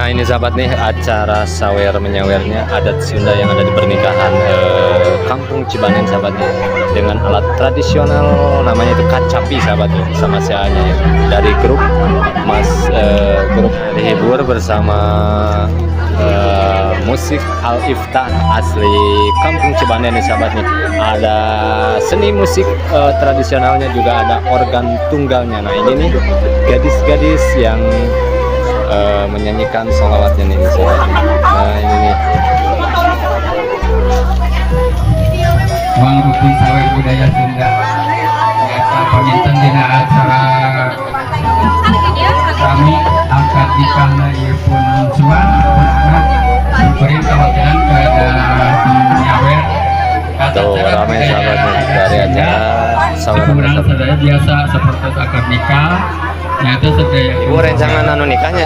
Nah ini sahabat nih acara sawer menyawernya adat Sunda yang ada di pernikahan Kampung Cibanen sahabat nih, dengan alat tradisional namanya itu kacapi sahabat nih, sama sianya ya. Dari grup grup dihibur bersama musik Al Iftan asli Kampung Cibanen nih sahabat nih. Ada seni musik tradisionalnya, juga ada organ tunggalnya. Nah ini nih gadis-gadis yang menyanyikan sholawatnya nih sahabat. Nah ini nih Uang rukun sawer budaya Sunda biasa paminten dina acara kami angkat di kana ieu pun cuan beri tawaran kepada nyawer tuh ramai sahabatnya dari acara sawer sadaya biasa seperti akad nikah. Nah itu sedaya ibu rencangan anu nikahnya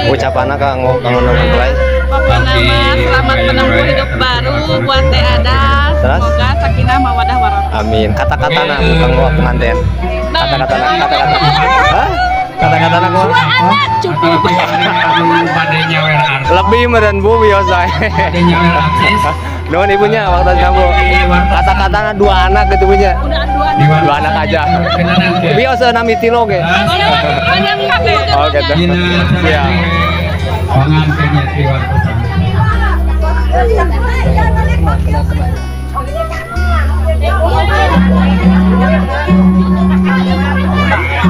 ucapan kanggo nonton play. Pokoknya selamat menempuh hidup baru buat Teh Ada. Semoga sakinah mawadah warahmah. Amin. Kata-katana bukan gua pengantin. Kata-katana. Hah? Kata-katana gua. Cukup. Lebih meren bu biasa. Nuhun ibunya waktu nyambu. Kata-katana dua anak gitu punya. Dua anak aja. Biasa nami tilo ge. Oh gitu. Iya. Pengantinnya Tiwan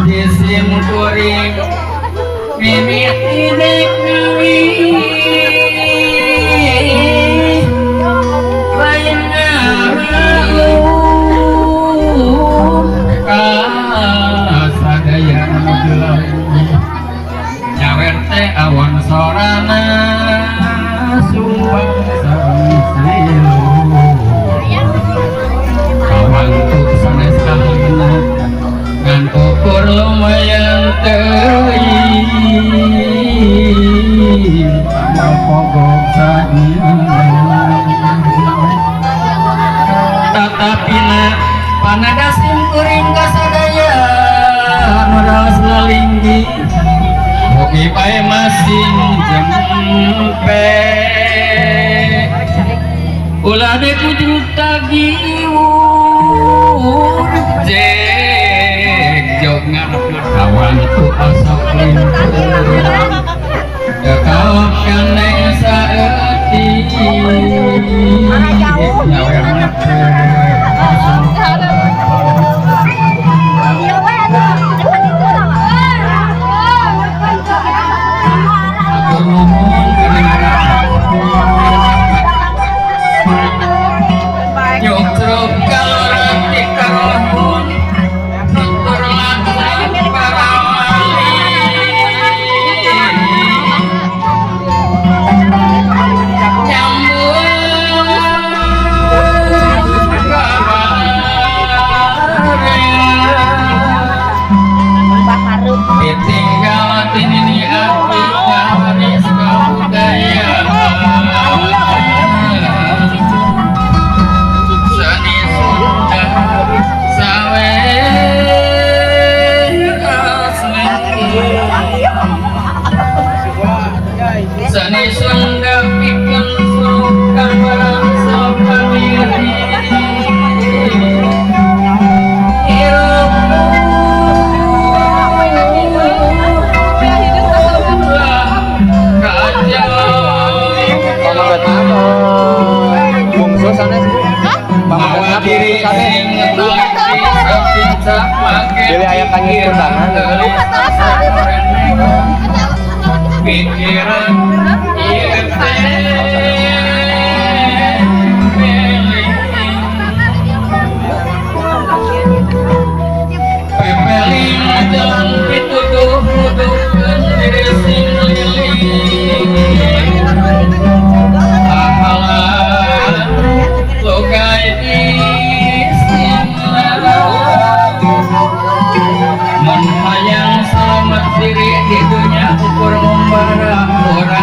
Jisim kuring mimit idek nawi lain ngalu kasadaya nujulau nyawer teh awan sorana sumpah sareng silu kawan tuh sanes kahina ngan ukur lumayan teuing amal pogok sajian tatapina panadasim kuring kasadaya meras lalinggi Hoki pae masing jempe ulah de kudu tagiur jek jog ngarep kawan tu asap limpur kekawak kaneng saeuti nyawer nepe Sani Sunda pikun suka merasa pandiri bungsu sana pilih ayah kanyut ke tangan pikiran pepeling dan pituduh-tuduhkan diri sing liling ahalan lokai menghayang selamat diri di dunia ukur membara orang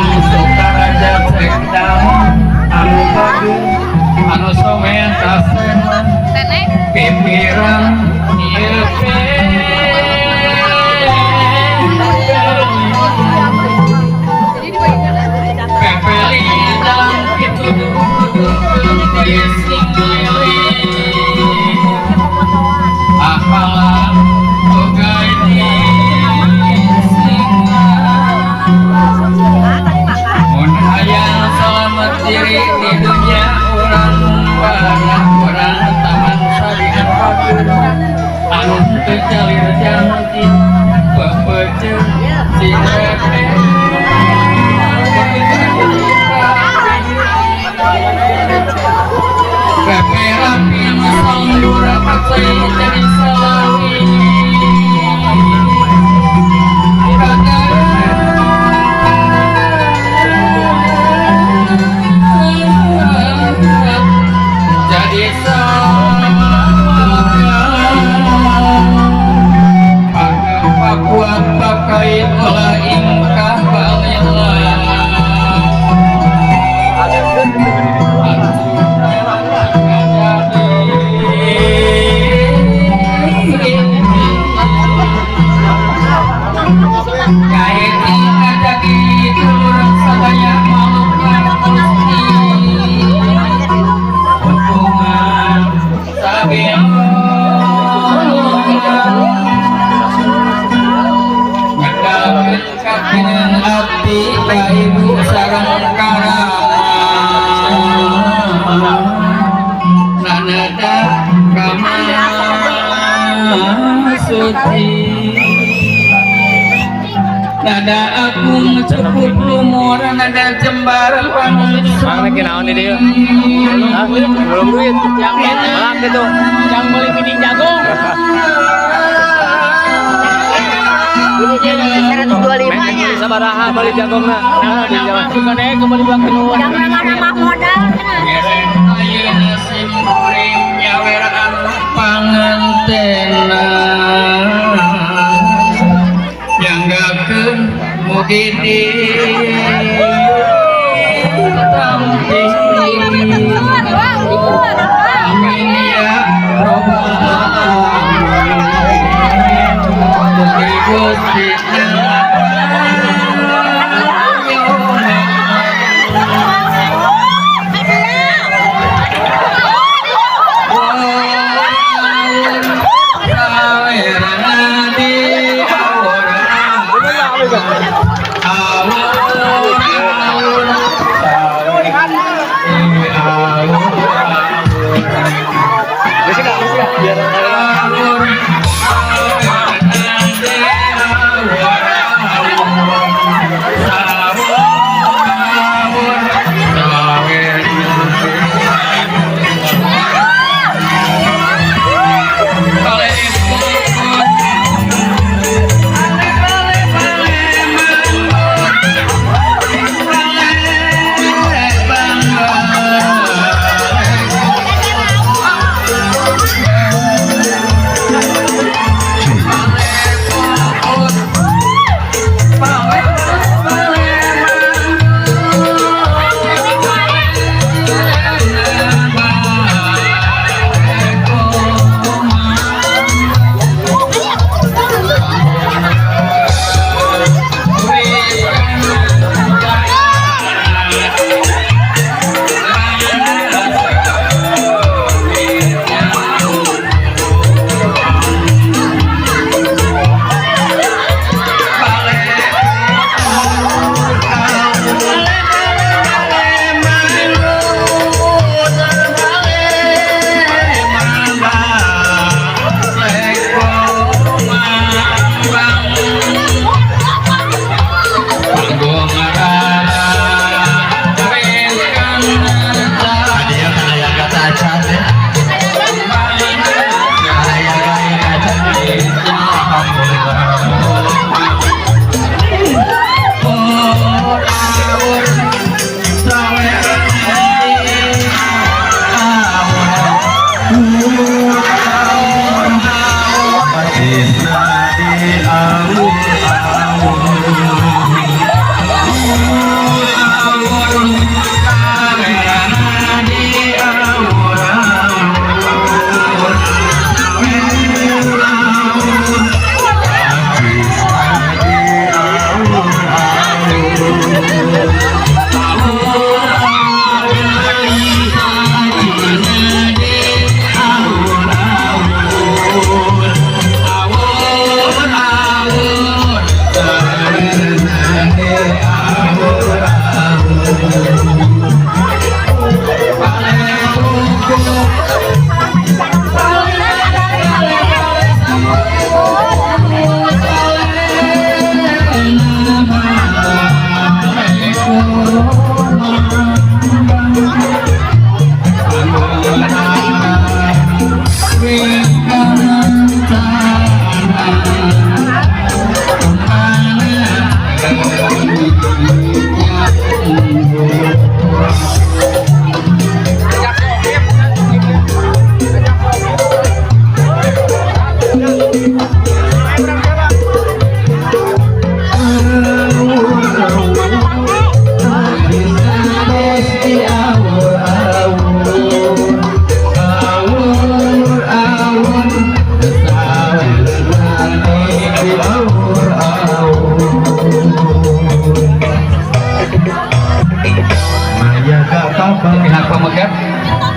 ka ibu sareng karama nanada kama suci nada aku ceput lumur nada jembar panulis Bang lagi naon di dia? Hah? Belum duit. Yang malak itu. Yang beli mini jagung. Main beli sabaraha beli jagungna. Nah, di jalan. Juga deh kembali buat keluar. Jangan nama modal. ayeuna simkuring nyaweran pangantena nyanggakeun mugi di tamping amin ya robbal alamin mugi Gusti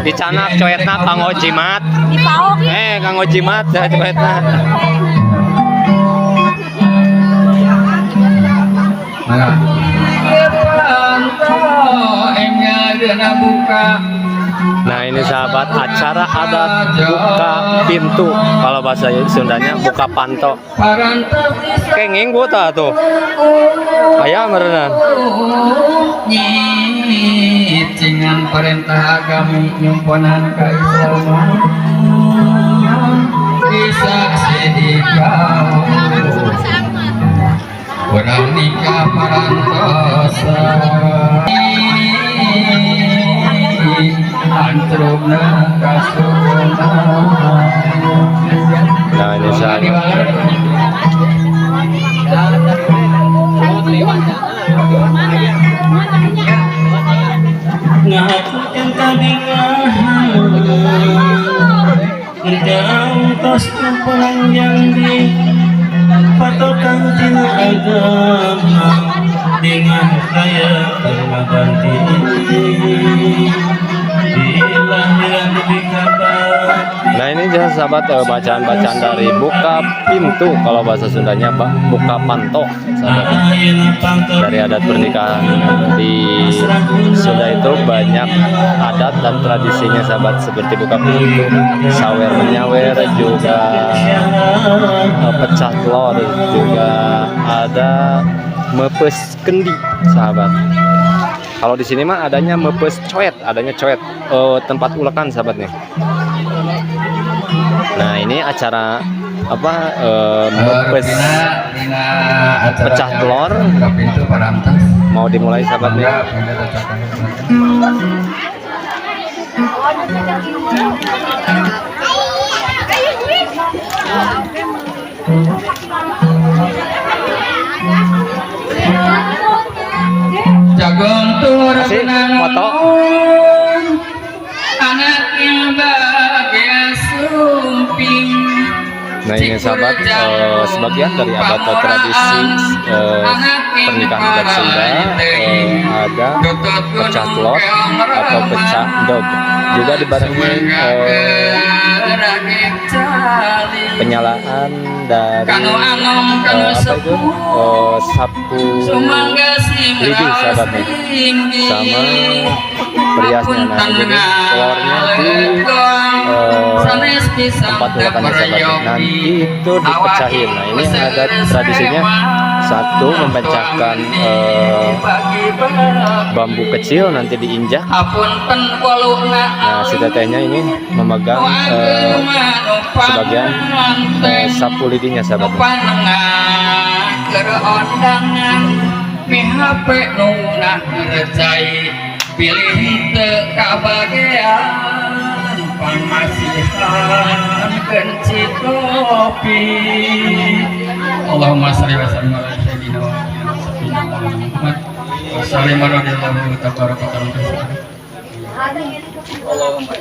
Dicanak coetna Kang Ojimat. Dipaok. Kang Ojimat ya coetna. Nah, buka. Nah ini sahabat, acara adat buka pintu, kalau bahasa Sundanya buka panto. Kenging buta tuh ayah merenang nyicingan perintah agami nyumponan kaislaman bisa sedikau orang nikah parantosa antrumna kasuna. Nah ini sahabat, ngahaturkeun kabingahan engkau tos panjang di patokan tina agama dengan kaya terganti dilahiran di kabar. nah ini sahabat bacaan-bacaan dari buka pintu, kalau bahasa Sundanya buka panto sahabat. Dari adat pernikahan di Sunda itu banyak adat dan tradisinya sahabat, seperti buka pintu, sawer menyawer, juga pecah telur, juga ada mepes kendi sahabat. Kalau di sini mah adanya mepes coet, tempat ulekan sahabat nih. Nah ini acara apa mepes pecah telur mau dimulai sahabatnya. Jagung tur Masih foto. anak yang bahagia sumping. Nah ini sahabat, sebagian dari adat atau tradisi pernikahan adat Sunda, ada pecah telur atau pecah dog, juga dibarengi penyalaan dari apa itu sapu lidi sahabat nih, sama periasnya. Nah jadi telurnya di tempat ulekannya sahabat, nanti itu dipecahin. Nah ini ada tradisinya, satu memecahkan bambu kecil nanti diinjak. Nah si tetehnya ini memegang sebagian sapu lidinya sahabat. Pilih kabagian pangasihan kenci kopi. Allahumma shalli wa sallim ala sayyidina wa sayyidina Muhammad wa sallim ala radhiyallahu tabaraka wa ta'ala. Allahumma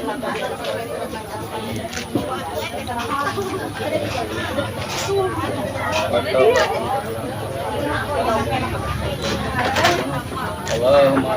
Allahumma